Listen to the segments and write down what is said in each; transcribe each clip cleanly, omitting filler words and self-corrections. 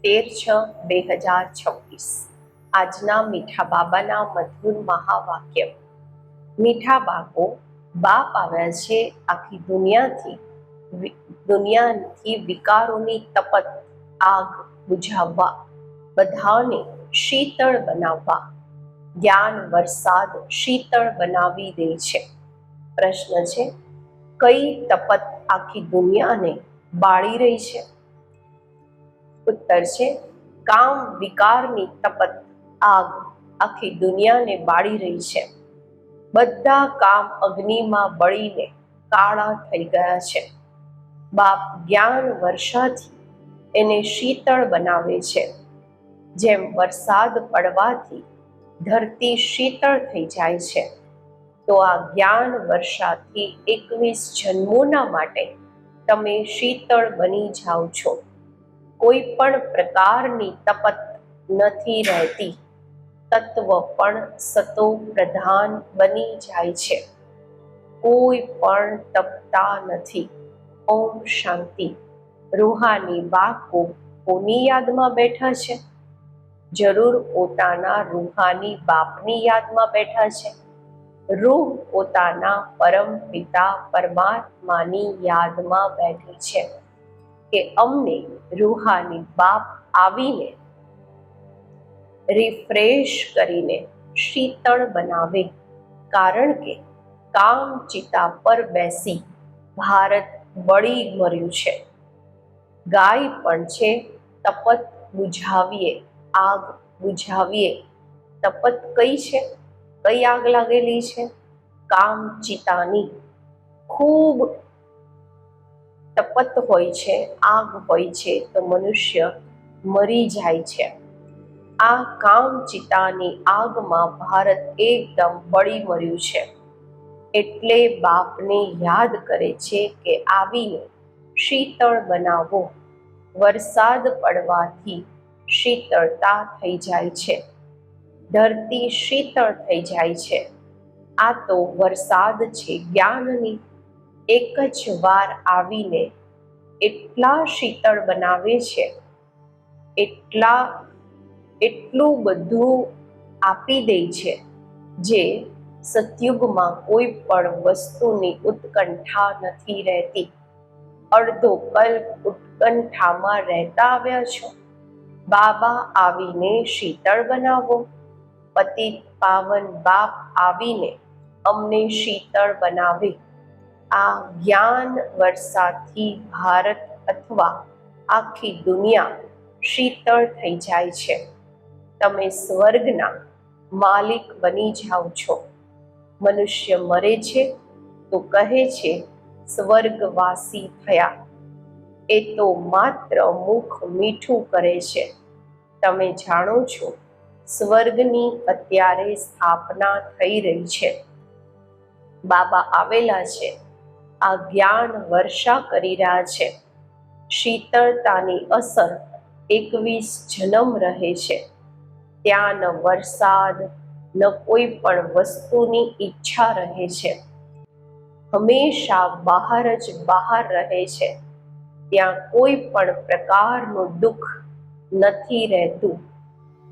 13/6/2026 આજના મીઠા બાબાના મધુર મહાવાક્ય. મીઠા બાપો, બાપ આવ્યા છે આખી દુનિયાથી વિકારોની તપત આગ બુઝાવવા, બધાને શીતળ બનાવવા, જ્ઞાન વરસાદ શીતળ બનાવી દે છે. પ્રશ્ન છે, કઈ તપત આખી દુનિયાને બાળી રહી છે? ઉત્તર છે, કામ વિકારની તપત આગ આખી દુનિયાને બાળી રહી છે. બધા કામ અગ્નિમાં બળીને કાળા થઈ ગયા છે. બાપ જ્ઞાન વર્ષાથી એને શીતળ બનાવે છે. જેમ વરસાદ પડવાથી ધરતી શીતળ થઈ જાય છે, તો આ જ્ઞાન વર્ષાથી 21 જન્મોના માટે તમે શીતળ બની જાઓ છો. કોઈ પણ પ્રકારની તપત નથી રહેતી. તત્વ પણ સતો પ્રધાન બની જાય છે. કોઈ પણ તપતા નથી. ઓમ શાંતિ. રૂહાની બાકો કોની યાદમાં બેઠા છે? જરૂર પોતાના રૂહાની બાપની યાદમાં બેઠા છે. રૂહ પોતાના પરમ પિતા પરમાત્માની યાદમાં બેઠી છે કે અમને રૂહાની બાપ આવીને રિફ્રેશ કરીને શીતળ બનાવે. કારણ કે કામ ચિતા પર બેસી ભારત બળી મર્યું છે. ગાય પણ છે, તપત બુઝાવીએ, આગ બુઝાવીએ. તપત કઈ છે? કઈ આગ લાગેલી છે? કામ ચિતાની. ખૂબ તપત હોય છે, આગ હોય છે, તો મનુષ્ય મરી જાય છે. આ કામ ચિતાની આગમાં ભારત એકદમ બળી મર્યું છે. એટલે બાપને યાદ કરે છે કે આવીને શીતળ બનાવો. વરસાદ પડવાથી શીતળતા થઈ જાય છે. ધરતી શીતળ થઈ જાય છે. આ તો વરસાદ છે જ્ઞાનની. એક જ વાર આવીને એટલા શીતળ બનાવે છે, એટલું બધું આપી દે છે, જે સતયુગમાં કોઈ પણ વસ્તુની ઉત્કંઠા નથી રહેતી. અડધો કલ્પ ઉત્કંઠામાં રહેતા આવ્યા છો. બાબા આવીને શીતળ બનાવો. પતિત પાવન બાપ આવીને અમને શીતળ બનાવે. આ જ્ઞાન વર્ષાથી ભારત અથવા આખી દુનિયા શીતળ થઈ જાય છે. તમે સ્વર્ગના માલિક બની જાઓ છો. મનુષ્ય મરે છે તો કહે છે સ્વર્ગવાસી થયા. એ તો માત્ર મુખ મીઠું કરે છે. તમે જાણો છો સ્વર્ગની અત્યારે સ્થાપના થઈ રહી છે. બાબા આવેલા છે, આ જ્ઞાન વર્ષા કરી રહ્યા છે. શીતળતાની અસર 21 જન્મ રહે છે. ત્યાં ન વરસાદ ન કોઈ પણ વસ્તુની ઈચ્છા રહે છે. હંમેશા બહાર જ બહાર રહે છે. ત્યાં કોઈ પણ પ્રકારનું દુઃખ નથી રહેતું.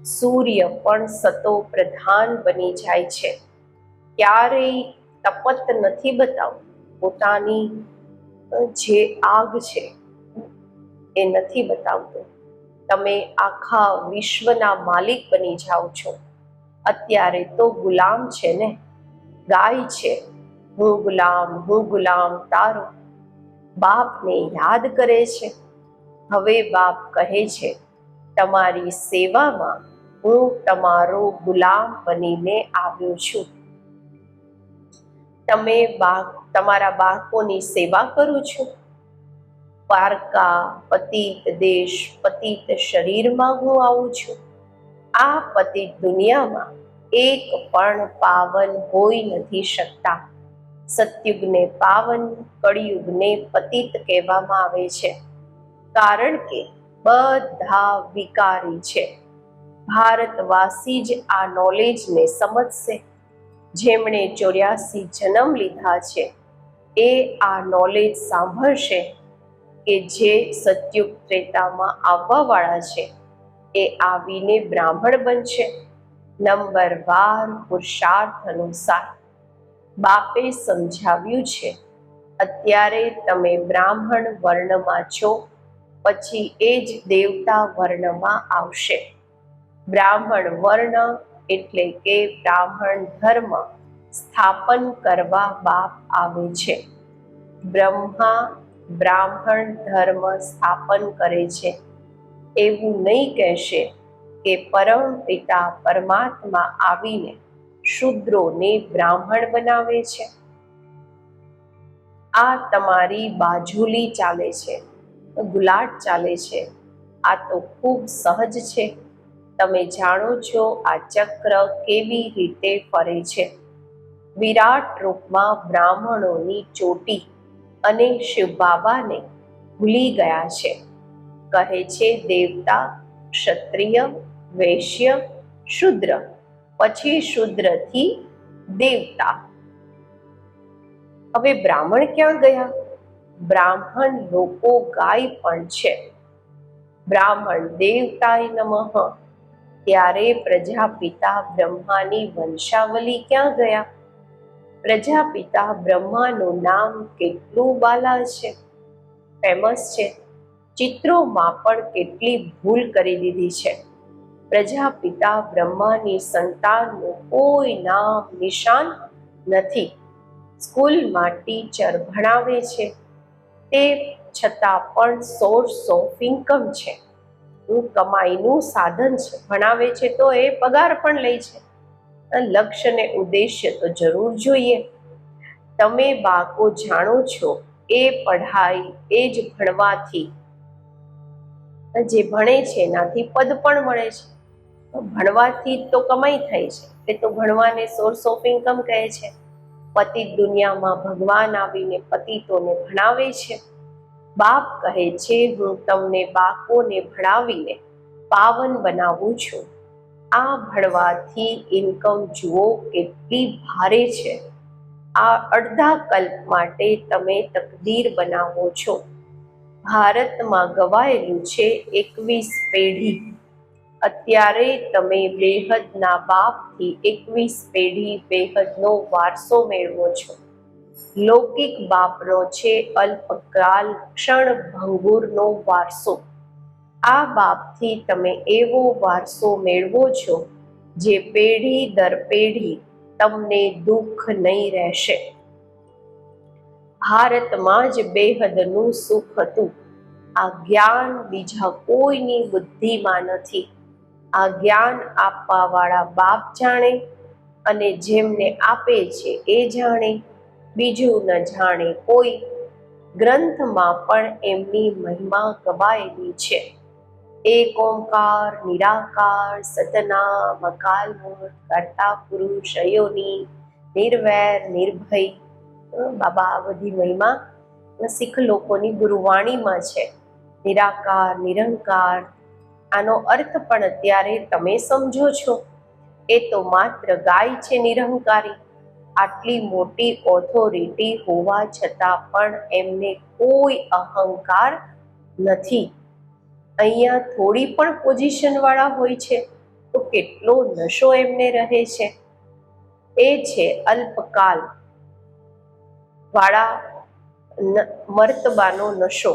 સૂર્ય પણ સતો પ્રધાન બની જાય છે. ક્યારેય તપત નથી બતાવતું. પોતાની જે આગ છે એ નથી બતાવતું. તમે આખા વિશ્વના માલિક બની જાઓ છો. અત્યારે તો ગુલામ છે ને. ગાય છે, હું ગુલામ તારો. બાપને યાદ કરે છે. હવે બાપ કહે છે, તમારી સેવામાં હું તમારો ગુલામ બનીને આવ્યો છું. તમે તમારા બાળકોની સેવા કરું છું. પારકા પતિત દેશ પતિત શરીરમાં હું આવું છું. આ પતિત દુનિયામાં એક પણ પાવન હોઈ નથી શકતા. સતયુગને પાવન, કળિયુગને પતિત કહેવામાં આવે છે. કારણ કે બધા વિકારી છે. ભારતવાસી જ આ નોલેજને સમજશે. જેમણે 84 જન્મ લીધા છે એ આ નોલેજ સાંભળશે કે જે સતયુગ ત્રેતામાં આવવા વાળા છે એ આવીને બ્રાહ્મણ બનશે નંબરવાર પુરુષાર્થ અનુસાર. બાપે સમજાવ્યું છે, અત્યારે તમે બ્રાહ્મણ વર્ણમાં છો, પછી એ જ દેવતા વર્ણમાં આવશે. બ્રાહ્મણ વર્ણ એટલે કે બ્રાહ્મણ ધર્મ સ્થાપન કરવા બાપ આવે છે. બ્રહ્મા બ્રાહ્મણ ધર્મ સ્થાપન કરે છે. એવું નહીં કહેશે કે પરમ પિતા પરમાત્મા આવીને શૂદ્રોને બ્રાહ્મણ બનાવે છે. આ તમારી બાજુલી ચાલે છે, ગુલાટ ચાલે છે. આ તો ખૂબ સહજ છે. તમે જાણો છો આ ચક્ર કેવી રીતે ફરે છે. વિરાટ રૂપમાં બ્રાહ્મણોની ચોટી અને શિવ બાબાને ભૂલી ગયા છે. કહે છે દેવતા, ક્ષત્રિય, વૈશ્ય, શૂદ્ર, પછી શૂદ્રથી દેવતા. હવે બ્રાહ્મણ ક્યાં ગયા? બ્રાહ્મણ લોકો ગાય પણ છે. બ્રાહ્મણ દેવતાય નમઃ. ત્યારે પ્રજાપિતા બ્રહ્માની વંશાવલી ક્યાં ગયા? પ્રજાપિતા બ્રહ્માનું નામ કેટલું બાલા છે, ફેમસ છે. ચિત્રોમાં પણ કેટલી ભૂલ કરી દીધી છે. પ્રજાપિતા બ્રહ્માની સંતાનનું કોઈ નામ નિશાન નથી. સ્કૂલમાં ટીચર ભણાવે છે, તે છતાં પણ સોર્સ ઓફ ઇન્કમ છે, કમાઈનું સાધન છે. ભણાવે છે તો એ પગાર પણ લે છે. લક્ષ્ય ને ઉદ્દેશ્ય તો જરૂર જોઈએ. તમે બાળકો જાણો છો એ પઢાઈ, એ જ ભણવાથી જે ભણે છે એનાથી પદ પણ મળે છે. ભણવાથી તો કમાઈ થાય છે, એ તો ભણવાને સોર્સ ઓફ ઇન્કમ કહે છે. પતિત દુનિયામાં ભગવાન આવીને પતિતોને ભણાવે છે. બાપ કહે છે હું તમને બાળકોને ભણાવીને પાવન બનાવું છું. આ ભણવાથી ઇન્કમ જુઓ કેટલી ભારે છે. આ અડધા કલ્પ માટે તમે તકદીર બનાવો છો. ભારતમાં ગવાયેલું છે 21 પેઢી. અત્યારે તમે બેહદના બાપથી 21 પેઢી બેહદનો વારસો મેળવો છો. લૌકિક બાપનો છે અલ્પકાલ ક્ષણ ભંગુરનો વારસો. આ બાપથી તમે એવો વારસો મેળવો છો જે પેઢી દર પેઢી તમને દુઃખ નહીં રહેશે. ભારતમાં જ બેહદનું સુખ હતું. આ જ્ઞાન બીજા કોઈની બુદ્ધિમાં નથી. આ જ્ઞાન આપવા વાળા બાપ જાણે અને જેમને આપે છે એ જાણે, બીજું ન જાણે કોઈ. ગ્રંથમાં પણ એમની મહિમા ગવાયેલી છે. એક ઓંકાર નિરાકાર સતનામ અકાલ મૂર્ત કર્તા પુરુષ અયોની નિર્વૈર નિર્ભય. બાબા આ બધી મહિમા શીખ લોકોની ગુરુવાણીમાં છે. નિરાકાર નિરંકાર, આનો અર્થ પણ અત્યારે તમે સમજો છો. એ તો માત્ર ગાય છે નિરહંકારી. આટલી મોટી ઓથોરિટી હોવા છતાં પણ એમને કોઈ અહંકાર નથી. અહીંયા થોડી પણ પોઝિશન વાળા હોય છે તો કેટલો નશો એમને રહે છે. એ છે અલ્પકાલ વાળા મર્તબાનો નશો,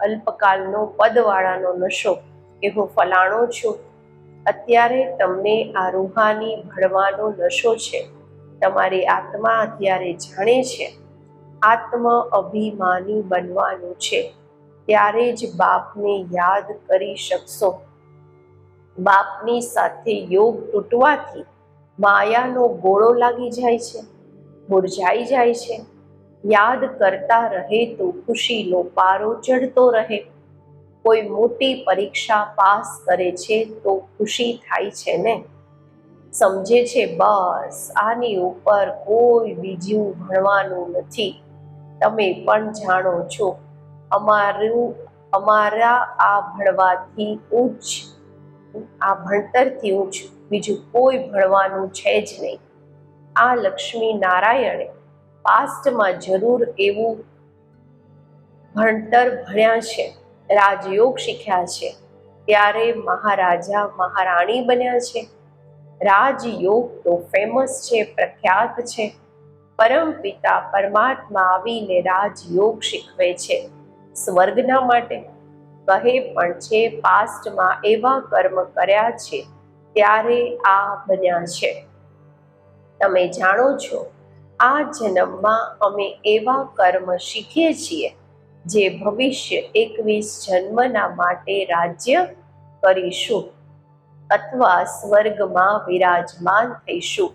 અલ્પકાલનો પદવાળાનો નશો કે હું ફલાણો છું. અત્યારે તમને આ રૂહાની ભણવાનો નશો છે. તમારી આત્મા અત્યારે જાણે છે આત્મ અભિમાની બનવાનું છે. ત્યારે જ બાપને યાદ કરી શકશો. બાપની સાથે યોગ તૂટવાથી માયાનો ગોળો લાગી જાય છે, મુરઝાઈ જાય છે. યાદ કરતા રહે તો ખુશીનો પારો ચડતો રહે. કોઈ મોટી પરીક્ષા પાસ કરે છે તો ખુશી થાય છે ને. સમજે છે બસ આની ઉપર કોઈ બીજું ભણવાનું નથી. તમે પણ જાણો છો અમારા આ ભણવાથી ઉચ્ચ, આ ભણતરથી ઉચ્ચ બીજું કોઈ ભણવાનું છે જ નહીં. આ લક્ષ્મી નારાયણે પાસ્ટમાં જરૂર એવું ભણતર ભણ્યા છે, રાજયોગ શીખ્યા છે, ત્યારે મહારાજા મહારાણી બન્યા છે. રાજયોગ તો ફેમસ છે, પ્રખ્યાત છે. પરમપિતા પરમાત્મા આવીને રાજયોગ શીખવે છે સ્વર્ગના માટે. કહે પણ છે પાસ્ટમાં એવા કર્મ કર્યા છે ત્યારે આ બન્યા છે. તમે જાણો છો આ જન્મમાં અમે એવા કર્મ શીખીએ છીએ જે ભવિષ્ય 21 જન્મના માટે રાજ્ય કરીશું અથવા સ્વર્ગમાં વિરાજમાન થઈશું.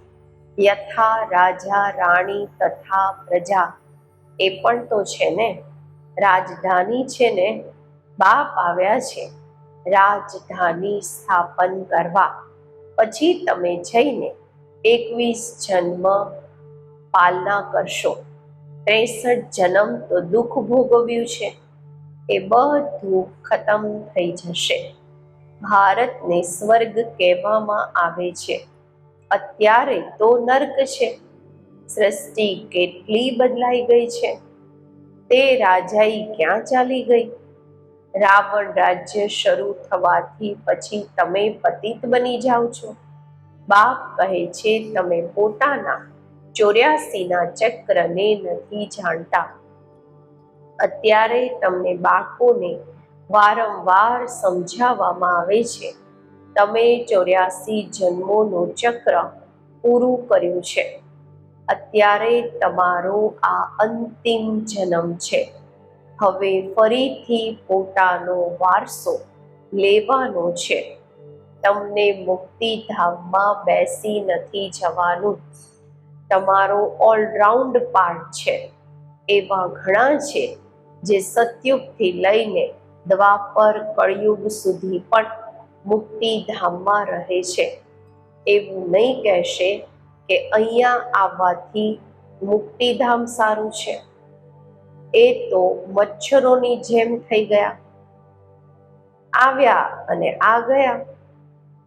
યથા રાજા રાણી તથા પ્રજા, એ પણ તો છે ને, રાજધાની છે ને. બાપ આવ્યા છે રાજધાની સ્થાપન કરવા. પછી તમે જઈને 21 જન્મ પાલના કરશો. 63 જન્મ તો દુઃખ ભોગવ્યું છે એ બધું ખતમ થઈ જશે. ભારતને સ્વર્ગ કહેવામાં આવે છે, અત્યારે તો નર્ક છે. સૃષ્ટિ કેટલી બદલાઈ ગઈ છે. તે રાજાઈ ક્યાં ચાલી ગઈ? રાવણ રાજ્ય શરૂ થવાથી પછી તમે પતિત બની જાઓ છો. બાપ કહે છે તમે પોતાના 84ના ચક્રને નથી જાણતા. અત્યારે તમને બાળકોને વારંવાર સમજાવવામાં આવે છે તમે 84 જન્મોનું ચક્ર પૂરું કર્યું છે. અત્યારે તમારો આ અંતિમ જન્મ છે. હવે ફરીથી પોતાનો વારસો લેવાનો છે. તમને મુક્તિધામમાં બેસી નથી જવાનું. તમારો ઓલરાઉન્ડ પાર્ટ છે. એવા ઘણા છે જે સતયુગથી લઈને દ્વાપર કળયુગ સુધી પણ મુક્તિધામમાં રહે છે. એવું નહીં કહેશે કે અહીંયા આવવાથી મુક્તિધામ સારું છે. એ તો મચ્છરોની જેમ થઈ ગયા, આવ્યા અને આ ગયા.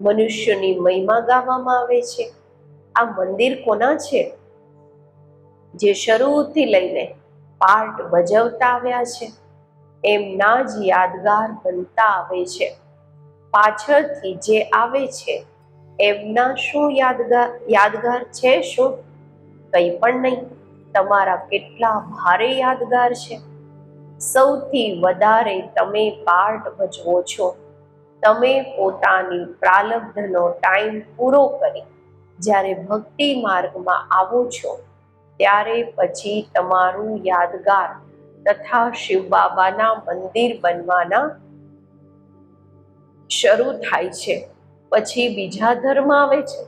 મનુષ્યની મહિમા ગાવામાં આવે છે. આ મંદિર કોના છે? જે શરૂથી લઈને પાર્ટ ભજવતા આવ્યા છે એમના જ યાદગાર બનતા આવે છે. પાછળથી જે આવે છે એમના શું યાદગાર છે? શું? કંઈ પણ નહીં. તમારા કેટલા ભારે યાદગાર છે. સૌથી વધારે તમે પાર્ટ ભજવો છો. તમે પોતાની પ્રાલબ્ધનો ટાઈમ પૂરો કરી જ્યારે ભક્તિ માર્ગમાં આવો છો ત્યારે પછી તમારું યાદગાર તથા શિવ બાબાના મંદિર બનવાના શરૂ થાય છે. પછી બીજા ધર્મ આવે છે.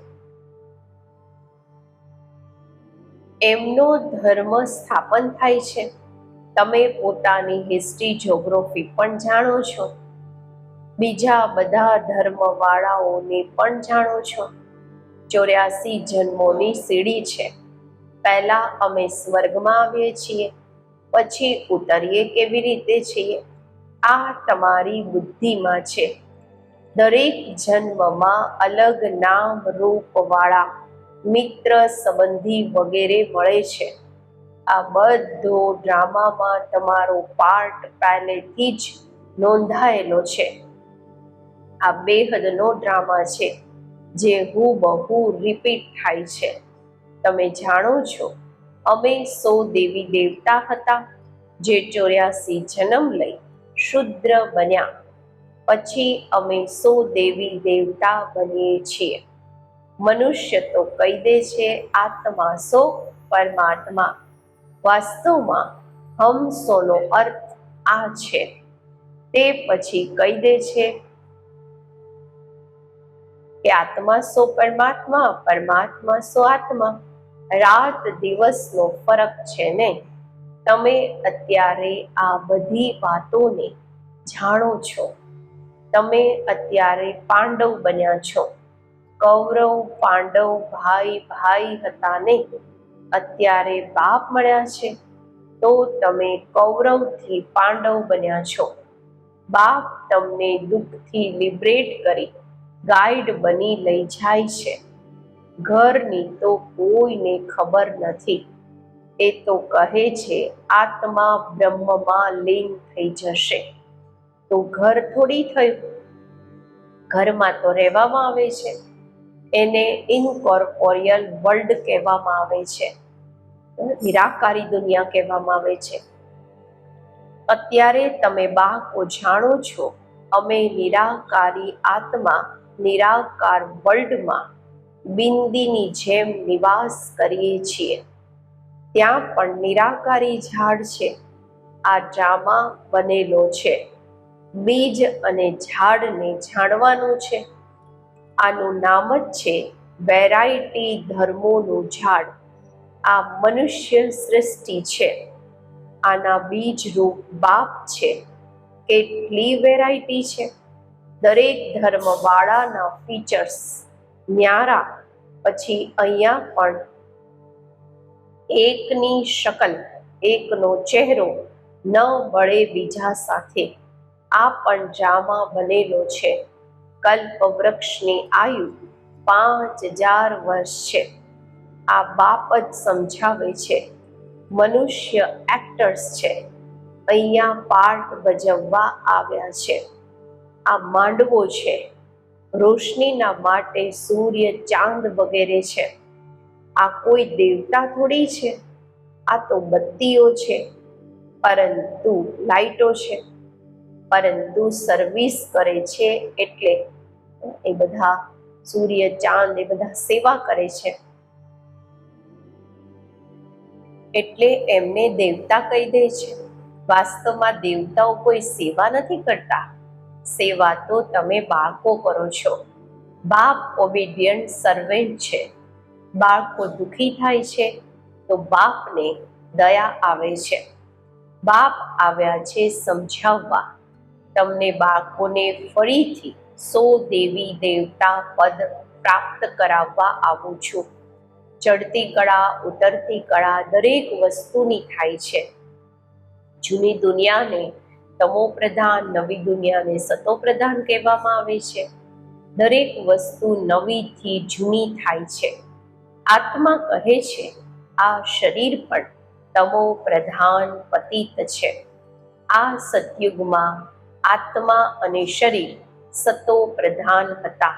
એમનો ધર્મ સ્થાપન થાય છે. તમે પોતાની હિસ્ટ્રી જ્યોગ્રાફી પણ જાણો છો. બીજા બધા ધર્મવાળાઓને પણ જાણો છો. 84 જન્મોની સીડી છે. પહેલા અમે સ્વર્ગમાં આવીએ છીએ, પછી ઉતરીએ કેવી રીતે છીએ? આ તમારી બુદ્ધિમાં છે. દરેક જન્મમાં અલગ નામ રૂપવાળા મિત્ર સંબંધી વગેરે મળે છે. આ બધો ડ્રામામાં તમારો પાર્ટ પહેલેથી જ નોંધાયેલો છે. આ બેહદનો ડ્રામા છે જે હુબહુ રિપીટ થાય છે. તમે જાણો છો અમે 100 દેવી દેવતા હતા જે 84 જન્મ લઈ શુદ્ર બન્યા. પછી અમે 100 દેવી દેવતા બનીએ છીએ. મનુષ્ય તો કહી દે છે આત્મા સો પરમાત્મા. વાસ્તવમાં હમસોનો અર્થ આ છે. તે પછી કહી દે છે કે આત્મા સો પરમાત્મા, પરમાત્મા સો આત્મા. રાત દિવસનો ફરક છે ને. તમે અત્યારે આ બધી વાતોને જાણો છો. તમે અત્યારે પાંડવ બન્યા છો. કૌરવ પાંડવ ભાઈ ભાઈ હતા ને. અત્યારે બાપ મળ્યા છે તો તમે કૌરવથી પાંડવ બન્યા છો. બાપ તમને દુઃખથી લિબરેટ કરી ગાઈડ બની લઈ જાય છે. ઘરની તો કોઈને ખબર નથી. એ તો કહે છે આત્મા બ્રહ્મમાં લીન થઈ જશે. તો ઘર થોડી થયું. ઘરમાં તો રહેવામાં આવે છે, એને ઇનકોર્પોરિયલ વર્લ્ડ કહેવામાં આવે છે, નિરાકારી દુનિયા કહેવામાં આવે છે. અત્યારે તમે બાળકો જાણો છો, અમે નિરાકારી આત્મા નિરાકાર વર્લ્ડમાં બિંદીની જેમ નિવાસ કરીએ છીએ. ત્યાં પણ નિરાકારી ઝાડ છે. આ ડ્રામા બનેલો છે. બીજ અને ઝાડને જાણવાનું છે. આનું નામ જ છે વેરાયટી ધર્મોનું ઝાડ. આ મનુષ્ય સૃષ્ટિ છે. આના બીજ રૂપ બાપ છે. કેટલી વેરાયટી છે! દરેક ધર્મ વાળાના ફીચર્સ ન્યારા. પછી અહીંયા પણ એકની શકલ, એકનો ચહેરો ન વળે બીજા સાથે. આ પણ ડ્રામા બનેલો છે. કલ્પ વૃક્ષની આયુ 5000 વર્ષ છે. આ બાપ જ સમજાવે છે. મનુષ્ય એક્ટર્સ છે, અહીંયા પાર્ટ ભજવવા આવ્યા છે. આ માંડવો છે. રોશનીના માટે સૂર્ય, ચાંદ વગેરે છે. આ કોઈ દેવતા થોડી છે. આ તો બત્તીઓ છે, પરંતુ લાઈટો છે, પરંતુ સર્વિસ કરે છે. એટલે એ બધા સૂર્ય, ચાંદ એ બધા સેવા કરે છે, એટલે એમને દેવતા કહી દે છે. વાસ્તવમાં દેવતાઓ કોઈ સેવા નથી કરતા. સેવા તો તમે બાળકો કરો છો. બાપ ઓબિડિયન્ટ સર્વેન્ટ છે. બાળકો દુઃખી થાય છે તો બાપને દયા આવે છે. બાપ આવ્યા છે સમજાવવા. તમને બાળકોને ફરીથી 100 દેવી દેવતા પદ પ્રાપ્ત કરાવવા આવું છું. ચડતી કળા, ઉતરતી કળા દરેક વસ્તુની થાય છે. જૂની દુનિયાને તમો પ્રધાન, નવી દુનિયાને સતો પ્રધાન કહેવામાં આવે છે. દરેક વસ્તુ નવીથી જૂની થાય છે. આત્મા કહે છે આ શરીર પણ તમો પ્રધાન પતિત છે. આ સતયુગમાં આત્મા અને શરીર સતો પ્રધાન હતા.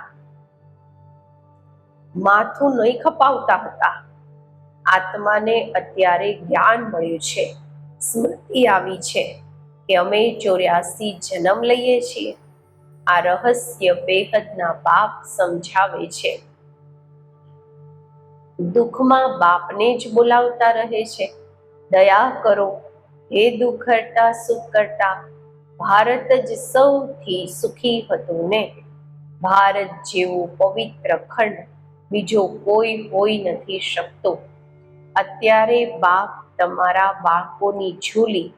માથું નહીં ખપાવતા હતા. આત્માને અત્યારે જ્ઞાન મળ્યું છે, સ્મૃતિ આવી છે કે અમે 84 જન્મ લઈએ છીએ. આ રહસ્ય બેહદના બાપ સમજાવે છે. દુઃખમાં બાપને જ બોલાવતા રહે છે. દયા કરો હે દુઃખ હરતા સુખ કરતા. ભારત જ સૌથી સુખી હતું ને. ભારત જેવું પવિત્ર ખંડ બીજો કોઈ હોઈ નથી શકતો. અત્યારે બાપ તમારા બાળકોની ઝૂલી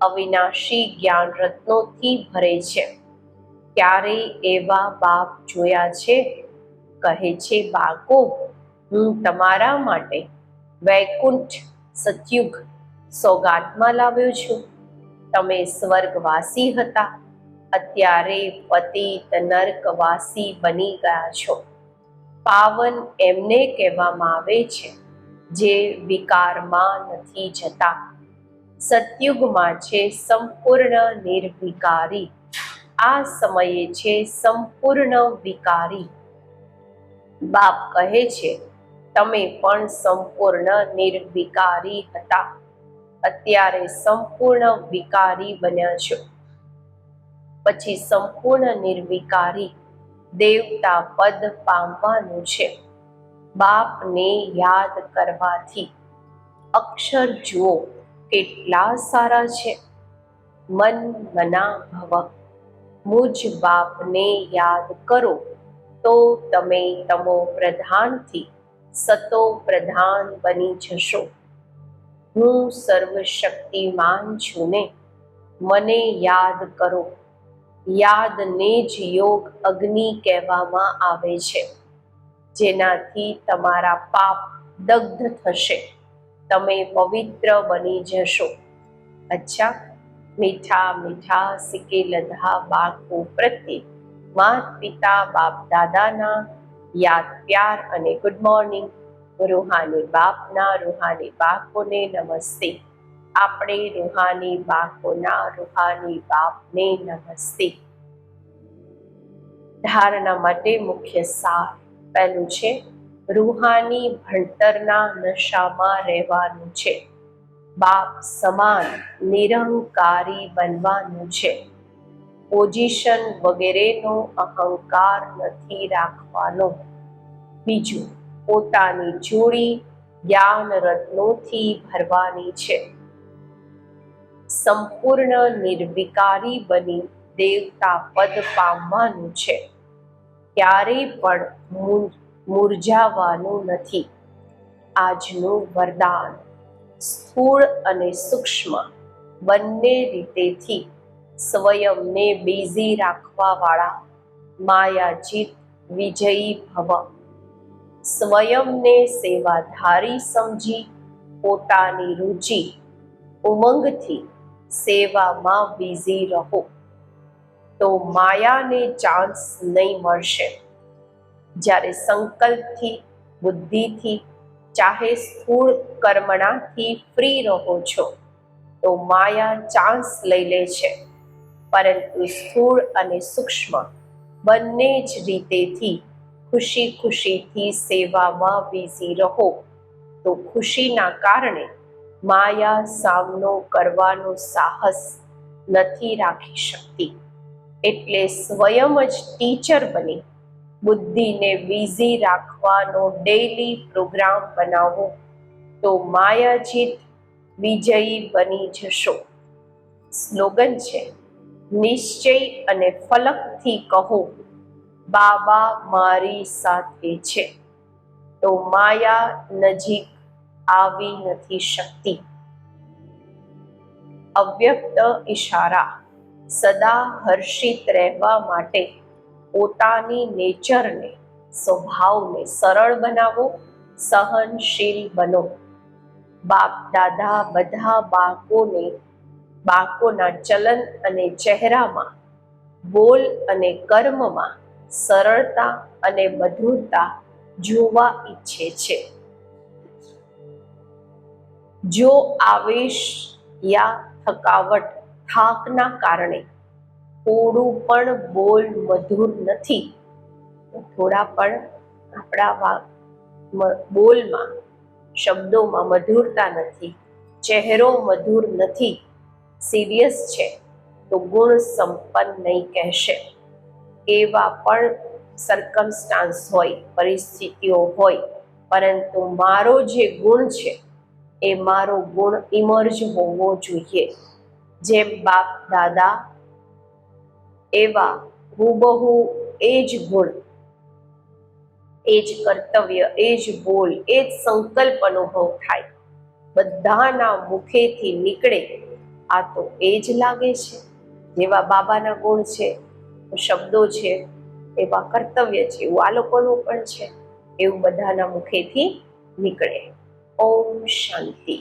અવિનાશી જ્ઞાન રત્નોથી ભરે છે. ક્યારેય એવા બાપ જોયા છે? કહે છે બાળકો, હું તમારા માટે વૈકુંઠ સતયુગ સોગાદમાં લાવ્યો છું. તમે સ્વર્ગવાસી હતા, અત્યારે પતિત નર્કવાસી બની ગયા છો. પાવન એમને કહેવામાં આવે છે જે વિકારમાં નથી જતા. સતયુગમાં છે સંપૂર્ણ નિર્વિકારી. આ સમયે છે સંપૂર્ણ વિકારી. બાપ કહે છે તમે પણ સંપૂર્ણ નિર્વિકારી હતા, અત્યારે સંપૂર્ણ વિકારી બન્યા છો. પછી સંપૂર્ણ નિર્વિકારી દેવતા પદ પામવાનું છે. બાપને યાદ કરવાથી. અક્ષર જુઓ કેટલા સારા છે. મન મના ભવ. મુજ બાપને યાદ કરો તો તમે તમો પ્રધાનથી સતો પ્રધાન બની જશો. હું સર્વશક્તિમાન છું ને, મને યાદ કરો. યાદને જ યોગ અગ્નિ કહેવામાં આવે છે, જેનાથી તમારા પાપ દગ્ધ થશે, તમે પવિત્ર બની જશો. અચ્છા, મીઠા મીઠા સિકે લધા બાળકો પ્રત્યે માત પિતા બાપ દાદાના યાદ પ્યાર અને ગુડ મોર્નિંગ. રૂહાની બાપના રૂહાની બાળકોને નમસ્તે. આપણે રૂહાની બાળકોના રૂહાની બાપને નમસ્તે. ધારણા માટે મુખ્ય સાર પહેલું છે, રૂહાની ભણતરના નશામાં રહેવાનું છે. બાપ સમાન નિરહંકારી બનવાનું છે. પોઝિશન વગેરેનો અહંકાર નથી રાખવાનો. બીજું, પોતાની જોડી જ્ઞાન રત્નોથી ભરવાની છે. સંપૂર્ણ નિર્વિકારી બની દેવતા પદ પામવાનું છે. ક્યારેય પણ મૂર્જાવાનું નથી. આજનું વરદાન, સ્થૂળ અને સૂક્ષ્મ બંને રીતેથી સ્વયંને બિઝી રાખવા વાળા માયાજીત વિજયી ભવ. સ્વયંને સેવાધારી સમજી પોતાની રુચિ ઉમંગથી સેવામાં બિઝી રહો તો માયાને ચાન્સ નહીં મળશે. જ્યારે સંકલ્પથી, બુદ્ધિથી, ચાહે સ્થૂળ કર્મણાથી ફ્રી રહો છો તો માયા ચાન્સ લઈ લે છે. પરંતુ સ્થૂળ અને સૂક્ષ્મ બંને જ રીતેથી ખુશી ખુશીથી સેવામાં બિઝી રહો તો ખુશીના કારણે માયા સામનો કરવાનો સાહસ નથી રાખી શકતી. એટલે સ્વયં જ ટીચર બની બુદ્ધિને બિઝી રાખવાનો ડેઈલી પ્રોગ્રામ બનાવો તો માયાજીત વિજયી બની જશો. સ્લોગન છે, નિશ્ચય અને ફલકથી કહો, બાબા મારી સાથે છે તો માયા નજીક આવી નથી શકતી. અવ્યક્ત ઈશારા, સદા હર્ષિત રહેવા માટે પોતાની નેચરને, સ્વભાવને સરળ બનાવો, સહનશીલ બનો. બાપ દાદા બધા બાળકોના ચલન અને ચહેરામાં, બોલ અને કર્મમાં સરળતા અને મધુરતા જોવા ઈચ્છે છે. જો આવેશ યા થકાવટ, થાકના કારણે થોડું પણ બોલ મધુર નથી, થોડા પણ આપણા બોલમાં, શબ્દોમાં મધુરતા નથી, ચહેરો મધુર નથી, સિરિયસ છે તો ગુણ સંપન્ન નહીં કહેશે. એવા પણ સરકમસ્ટાન્સ હોય, પરિસ્થિતિઓ હોય, પરંતુ મારો જે ગુણ છે એ મારો ગુણ ઇમર્જ હોવો જોઈએ. જેમ બાપ દાદા એવા હુબહુ એ જ ગુણ, એ જ કર્તવ્ય, એ જ બોલ, એ જ સંકલ્પ અનુભવ થાય, બધાના મુખેથી નીકળે. આ તો એ જ લાગે છે, જેવા બાબાના ગુણ છે, શબ્દો છે, એવા કર્તવ્ય છે, એવું આ લોકોનું પણ છે, એવું બધાના મુખેથી નીકળે. ઓમ શાંતિ.